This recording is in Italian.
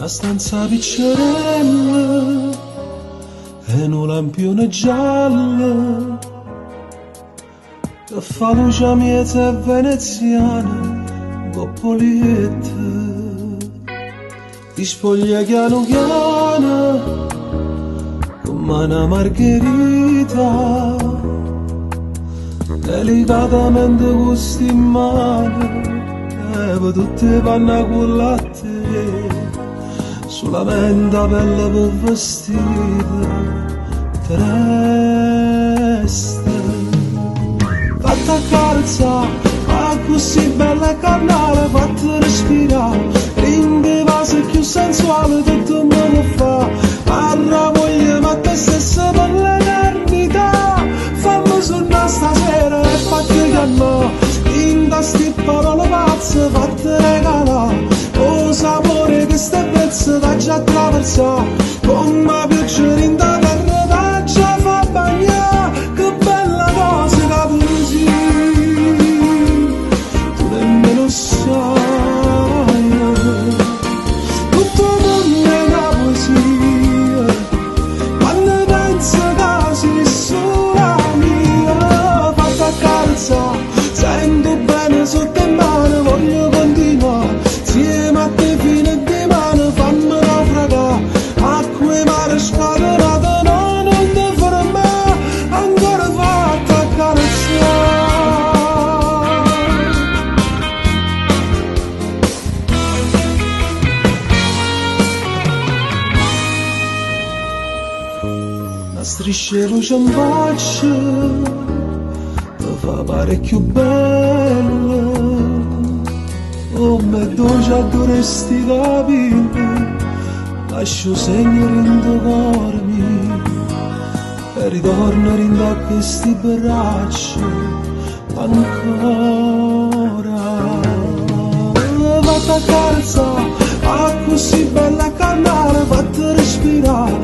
Una stanza piccerella e un lampione giallo che fa luce miete veneziana con poliette. Ti spoglia piano piano come una margherita, delicatamente gusti in mano e per tutte panna con latte, solamente pelle per vestire te resta. Fatta calza, ma così bella e carnale, fatta respirare, rinde vase più sensuale, tutto me lo fa, parla voglia ma te stessa per l'eternità, fammi suonare stasera e fatti chiamare, in da sti parole pazze, fatti regalare, oh sapore che sta pezzo da già attraversare, come piacere in da terra da già fa bagnare, che bella cosa che così, tu nemmeno sai, tutto il mondo è una poesia, quando penso che sei sola mia, fatta calza, sento bene sotto in mano, voglio continuare, insieme a te fino a di mano, fammi naufragare, acqua e mare squadernate, no, non ti farò mai, ancora fatta accarezzare. Una striscia luce in faccia, mi fa parecchio bella, oh me dolce dovresti capire, lascio segno in tuo cuore mio, e ritorno in da questi braccia ancora. Fatta calza, a così bella carnale, fatta respirare,